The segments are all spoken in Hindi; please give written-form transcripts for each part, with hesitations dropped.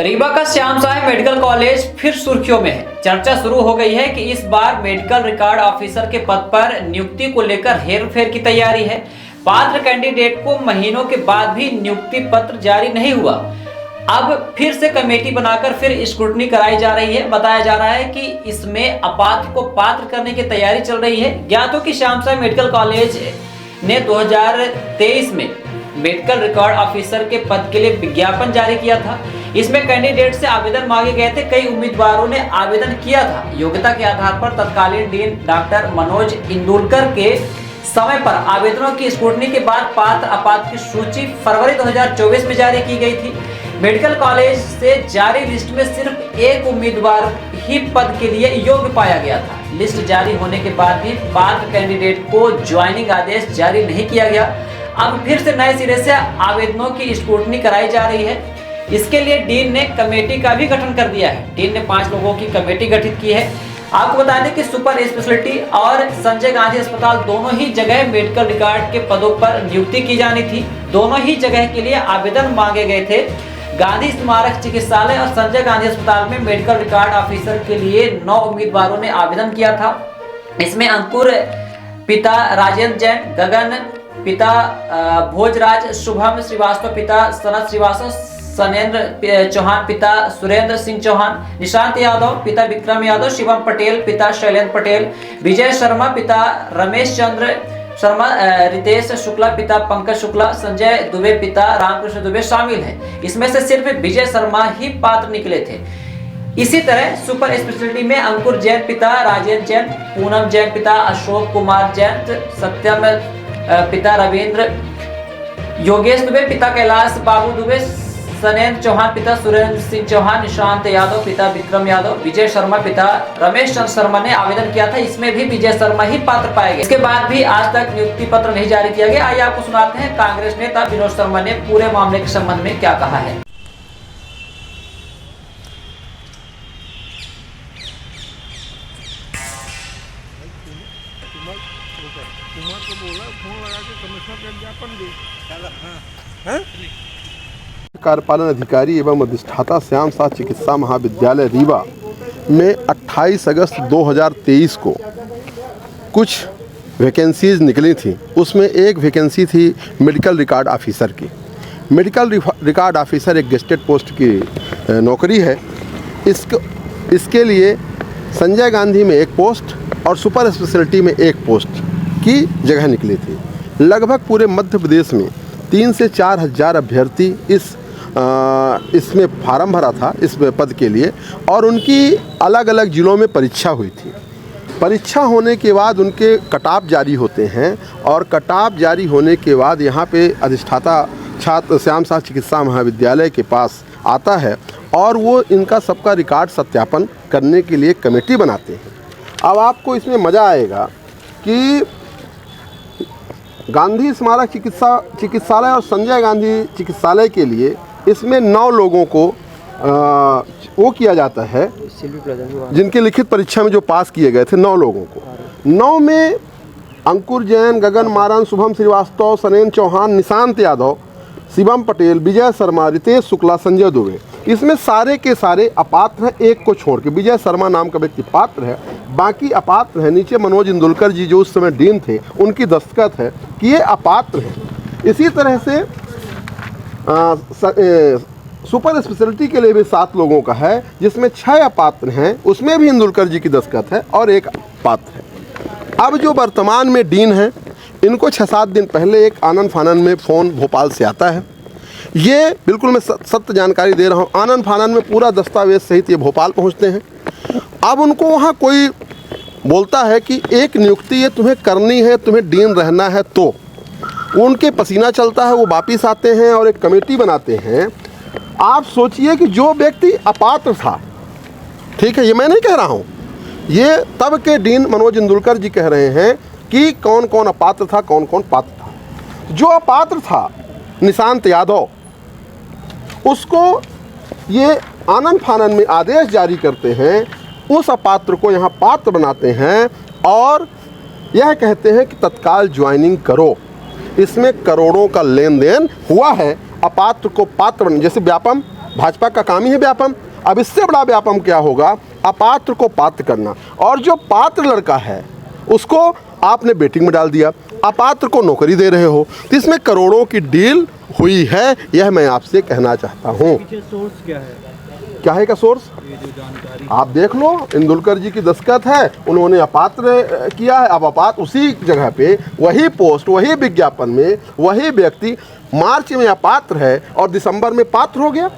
रीवा का श्याम साई मेडिकल कॉलेज फिर सुर्खियों में है। चर्चा शुरू हो गई है कि इस बार मेडिकल रिकॉर्ड ऑफिसर के पद पर नियुक्ति को लेकर हेरफेर की तैयारी है। पात्र कैंडिडेट को महीनों के बाद भी नियुक्ति पत्र जारी नहीं हुआ। अब फिर से कमेटी बनाकर फिर स्क्रूटनी कराई जा रही है। बताया जा रहा है कि इसमें अपात्र को पात्र करने की तैयारी चल रही है। ज्ञात हो कि श्याम साई मेडिकल कॉलेज ने 2023 में मेडिकल रिकॉर्ड ऑफिसर के पद के लिए विज्ञापन जारी किया था। इसमें कैंडिडेट से आवेदन मांगे गए थे। कई उम्मीदवारों ने आवेदन किया था। योग्यता के आधार पर तत्कालीन डीन डॉक्टर मनोज इंदुलकर के समय पर आवेदनों की स्क्रूटनी के बाद पात्र अपात्र की सूची फरवरी 2024 में जारी की गई थी। मेडिकल कॉलेज से जारी लिस्ट में सिर्फ एक उम्मीदवार ही पद के लिए योग्य पाया गया था। लिस्ट जारी होने के बाद भी पात्र कैंडिडेट को ज्वाइनिंग आदेश जारी नहीं किया गया। अब फिर से नए सिरे से आवेदनों की स्क्रूटनी कराई जा रही है। इसके लिए डीन ने कमेटी का भी गठन कर दिया है। डीन ने 5 लोगों की कमेटी गठित की है। आपको बता दें कि सुपर स्पेशलिटी और संजय गांधी अस्पताल दोनों ही जगह मेडिकल रिकॉर्ड के पदों पर नियुक्ति की जानी थी। दोनों ही जगह के लिए आवेदन मांगे गए थे। गांधी स्मारक चिकित्सालय और संजय गांधी अस्पताल में मेडिकल रिकॉर्ड ऑफिसर के लिए 9 उम्मीदवारों ने आवेदन किया था। इसमें अंकुर पिता राजेंद्र जैन, गगन पिता भोजराज, शुभम श्रीवास्तव पिता सनत श्रीवास्तव, सनेन्द्र चौहान पिता सुरेंद्र सिंह चौहान, निशांत यादव पिता विक्रम यादव, शिवम पटेल पिता शैलेंद्र पटेल, विजय शर्मा पिता रमेश चंद्र शर्मा, रितेश शुक्ला पिता पंकज शुक्ला, संजय दुबे पिता रामकृष्ण दुबे शामिल हैं। इसमें से सिर्फ विजय शर्मा ही पात्र निकले थे। इसी तरह सुपर स्पेशलिटी में अंकुर जैन पिता राजेंद्र जैन, पूनम जैन पिता अशोक कुमार जैन, सत्यम पिता रविंद्र, योगेश दुबे पिता कैलाश बाबू दुबे, सनेन्द्र चौहान पिता सुरेंद्र सिंह चौहान, निशांत यादव पिता विक्रम यादव, विजय शर्मा पिता रमेश चंद्र शर्मा ने आवेदन किया था। इसमें भी विजय शर्मा ही पात्र पाए गए। इसके बाद भी आज तक नियुक्ति पत्र नहीं जारी किया गया। आइए आपको सुनाते हैं कांग्रेस नेता विनोद शर्मा ने पूरे मामले के संबंध में क्या कहा है। कार्यपालन अधिकारी एवं अधिष्ठाता श्याम साई चिकित्सा महाविद्यालय रीवा में 28 अगस्त 2023 को कुछ वैकेंसीज निकली थी। उसमें एक वैकेंसी थी मेडिकल रिकॉर्ड ऑफिसर की। मेडिकल रिकॉर्ड ऑफिसर एक गेस्टेड पोस्ट की नौकरी है। इसके लिए संजय गांधी में एक पोस्ट और सुपर स्पेशलिटी में एक पोस्ट की जगह निकली थी। लगभग पूरे मध्य प्रदेश में 3 से 4 हज़ार अभ्यर्थी इसमें फार्म भरा था इस पद के लिए, और उनकी अलग अलग ज़िलों में परीक्षा हुई थी। परीक्षा होने के बाद उनके कटऑफ जारी होते हैं, और कटऑफ जारी होने के बाद यहाँ पे अधिष्ठाता छात्र श्याम साई चिकित्सा महाविद्यालय के पास आता है, और वो इनका सबका रिकॉर्ड सत्यापन करने के लिए कमेटी बनाते हैं। अब आपको इसमें मज़ा आएगा कि गांधी स्मारक चिकित्सालय और संजय गांधी चिकित्सालय के लिए इसमें 9 लोगों को वो किया जाता है, जिनके लिखित परीक्षा में जो पास किए गए थे 9 लोगों को। 9 में अंकुर जैन, गगन मारन, शुभम श्रीवास्तव, सनेन्द्र चौहान, निशांत यादव, शिवम पटेल, विजय शर्मा, रितेश शुक्ला, संजय दुबे, इसमें सारे के सारे अपात्र हैं, एक को छोड़ के। विजय शर्मा नाम का व्यक्ति पात्र है, बाकी अपात्र है। नीचे मनोज इंदुलकर जी जो उस समय डीन थे, उनकी दस्तखत है कि ये अपात्र हैं। इसी तरह से सुपर स्पेशलिटी के लिए भी 7 लोगों का है, जिसमें 6 अपात्र हैं, उसमें भी इंदुलकर जी की दस्तखत है और एक पात्र है। अब जो वर्तमान में डीन हैं, इनको 6-7 दिन पहले एक आनन फानन में फ़ोन भोपाल से आता है। ये बिल्कुल मैं सत्य जानकारी दे रहा हूँ। आनन फानन में पूरा दस्तावेज सहित ये भोपाल पहुँचते हैं। अब उनको वहाँ कोई बोलता है कि एक नियुक्ति ये तुम्हें करनी है, तुम्हें डीन रहना है, तो उनके पसीना चलता है। वो वापिस आते हैं और एक कमेटी बनाते हैं। आप सोचिए कि जो व्यक्ति अपात्र था, ठीक है, ये मैं नहीं कह रहा हूँ, ये तब के डीन मनोज इंदुलकर जी कह रहे हैं कि कौन कौन अपात्र था, कौन कौन पात्र था। जो अपात्र था निशांत यादव, उसको ये आनन फानन में आदेश जारी करते हैं, उस अपात्र को यहाँ पात्र बनाते हैं और यह कहते हैं कि तत्काल ज्वाइनिंग करो। इसमें करोड़ों का लेन देन हुआ है। अपात्र को पात्र बन, जैसे व्यापम भाजपा का काम ही है व्यापम। अब इससे बड़ा व्यापम क्या होगा? अपात्र को पात्र करना। और जो पात्र लड़का है उसको आपने बेटिंग में डाल दिया, अपात्र को नौकरी दे रहे हो, तो इसमें करोड़ों की डील हुई है, यह मैं आपसे कहना चाहता हूँ। सोर्स क्या है? क्या है का सोर्स? ये जो जानकारी आप देख लो, इंदुलकर जी की दस्तखत है, उन्होंने अपात्र किया है। अब अपात्र उसी जगह पे वही पोस्ट, वही विज्ञापन में वही व्यक्ति मार्च में अपात्र है और दिसंबर में पात्र हो गया।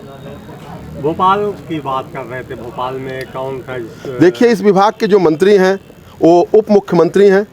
भोपाल की बात कर रहे थे, भोपाल में कौन था? देखिए, इस विभाग के जो मंत्री हैं वो उप मुख्यमंत्री हैं,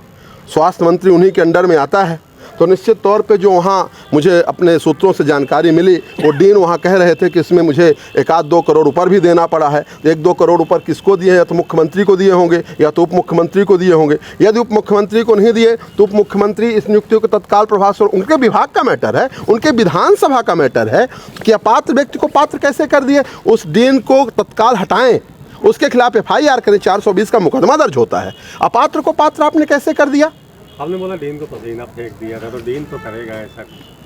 स्वास्थ्य मंत्री उन्हीं के अंडर में आता है। तो निश्चित तौर पे जो वहाँ मुझे अपने सूत्रों से जानकारी मिली, वो डीन वहाँ कह रहे थे कि इसमें मुझे 1-2 करोड़ ऊपर भी देना पड़ा है। 1-2 करोड़ ऊपर किसको दिए? या तो मुख्यमंत्री को दिए होंगे या तो उप मुख्यमंत्री को दिए होंगे। यदि उप मुख्यमंत्री को नहीं दिए तो उप मुख्यमंत्री इस नियुक्तियों को तत्काल प्रभाव से, उनके विभाग का मैटर है, उनके विधानसभा का मैटर है कि अपात्र व्यक्ति को पात्र कैसे कर दिए। उस डीन को तत्काल हटाएं, उसके खिलाफ FIR करें, 420 का मुकदमा दर्ज होता है। अपात्र को पात्र आपने कैसे कर दिया? आपने बोला डीन को पसीना फेंक दिया था, तो डीन तो करेगा ऐसा?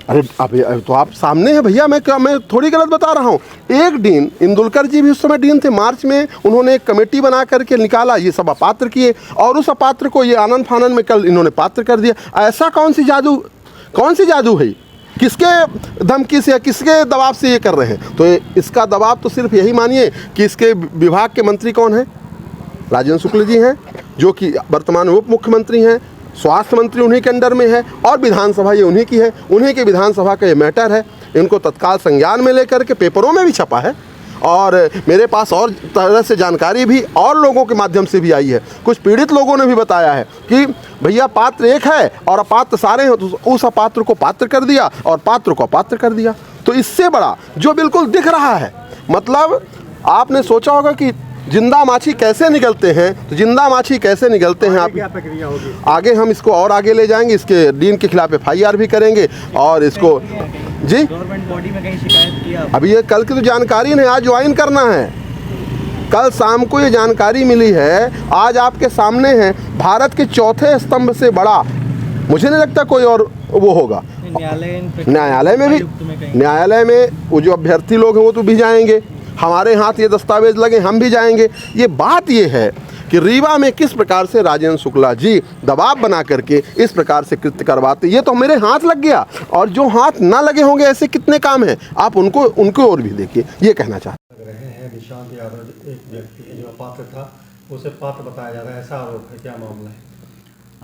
अरे अब तो आप सामने हैं भैया, मैं थोड़ी गलत बता रहा हूँ। एक डीन, इंदुलकर जी भी उस समय डीन थे, मार्च में उन्होंने एक कमेटी बना करके निकाला, ये सब अपात्र किए और उस अपात्र को ये आनंद फानंद में कल इन्होंने पात्र कर दिया। ऐसा कौन सी जादू है? किसके धमकी से या किसके दबाव से ये कर रहे हैं? तो इसका दबाव तो सिर्फ यही मानिए कि इसके विभाग के मंत्री कौन हैं? राजेंद्र शुक्ल जी हैं, जो कि वर्तमान उप मुख्यमंत्री हैं, स्वास्थ्य मंत्री उन्हीं के अंडर में है और विधानसभा ये उन्हीं की है, उन्हीं के विधानसभा का ये मैटर है। इनको तत्काल संज्ञान में लेकर के पेपरों में भी छपा है और मेरे पास और तरह से जानकारी भी और लोगों के माध्यम से भी आई है। कुछ पीड़ित लोगों ने भी बताया है कि भैया पात्र एक है और अपात्र सारे हैं, तो उस अपात्र को पात्र कर दिया और पात्र को अपात्र कर दिया। तो इससे बड़ा जो बिल्कुल दिख रहा है, मतलब आपने सोचा होगा कि जिंदा माछी कैसे निकलते हैं, तो जिंदा माछी कैसे निकलते हैं आप? क्या प्रक्रिया होगी आगे हम इसको और आगे ले जाएंगे, इसके डीन के खिलाफ FIR भी करेंगे और इसको जी गवर्नमेंट बॉडी में कहीं शिकायत किया? अभी ये कल की तो जानकारी नहीं, आज ज्वाइन करना है। कल शाम को ये जानकारी मिली है, आज आपके सामने है। भारत के चौथे स्तंभ से बड़ा मुझे नहीं लगता कोई और वो होगा। न्यायालय में वो जो अभ्यर्थी लोग हैं वो तो भी जाएंगे, हमारे हाथ ये दस्तावेज लगे हम भी जाएंगे। ये बात ये है कि रीवा में किस प्रकार से राजेंद्र शुक्ला जी दबाव बना करके इस प्रकार से कृत्य करवाते, ये तो मेरे हाथ लग गया। और जो हाथ ना लगे होंगे ऐसे कितने काम हैं, आप उनको और भी देखिए, ये कहना चाहते रहे हैं। निशांत यादव एक व्यक्ति जो अपात्र था, उसे पात्र बताया जा रहा है, ऐसा आरोप है, क्या मामला है?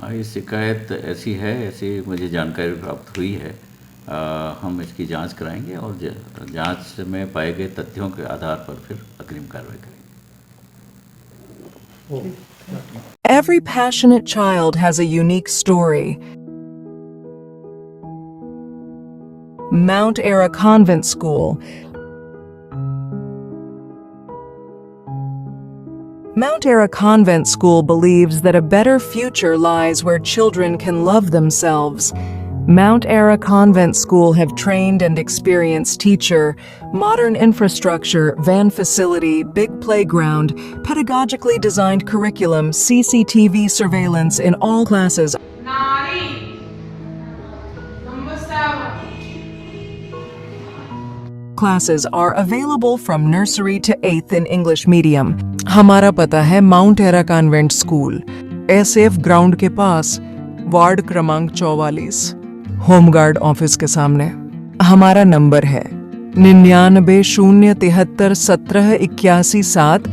हाँ, ये शिकायत ऐसी है, ऐसी मुझे जानकारी प्राप्त हुई है। हम इसकी जांच कराएंगे और जांच में पाए गए तथ्यों के आधार पर फिर अग्रिम कार्रवाई करेंगे। Every passionate child has a unique story. Mount Ara Convent School. Mount Ara Convent School believes that a better future lies where children can love themselves. Mount Ara Convent School have trained and experienced teacher, modern infrastructure, van facility, big playground, pedagogically designed curriculum, CCTV surveillance in all classes. Nari. Number 7. Classes are available from nursery to 8th in English medium. हमारा पता है mount era convent school, SF ground के पास, वार्ड क्रमांक 44, होमगार्ड ऑफिस के सामने। हमारा नंबर है 99 073 17 81 7।